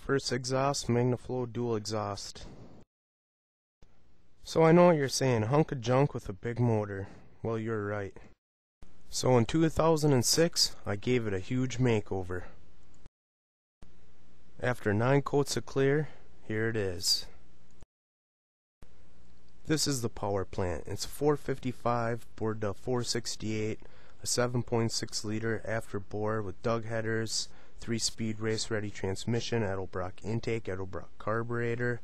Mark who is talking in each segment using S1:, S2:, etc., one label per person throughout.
S1: First exhaust, Magnaflow dual exhaust. So I know what you're saying, hunk of junk with a big motor. Well, you're right. So in 2006, I gave it a huge makeover. After 9 coats of clear, here it is. This is the power plant. It's 455 bored to 468, a 7.6 liter after bore with dug headers, 3-speed race ready transmission, Edelbrock intake, Edelbrock carburetor.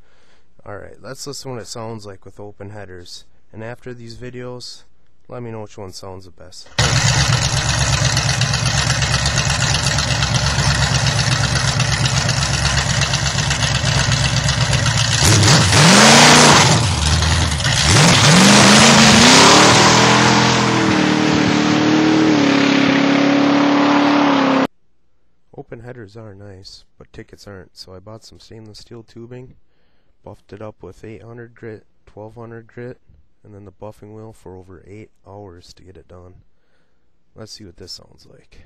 S1: Alright, let's listen what it sounds like with open headers. And after these videos, let me know which one sounds the best. Open headers are nice, but tickets aren't, so I bought some stainless steel tubing, buffed it up with 800 grit, 1200 grit, and then the buffing wheel for over 8 hours to get it done. Let's see what this sounds like.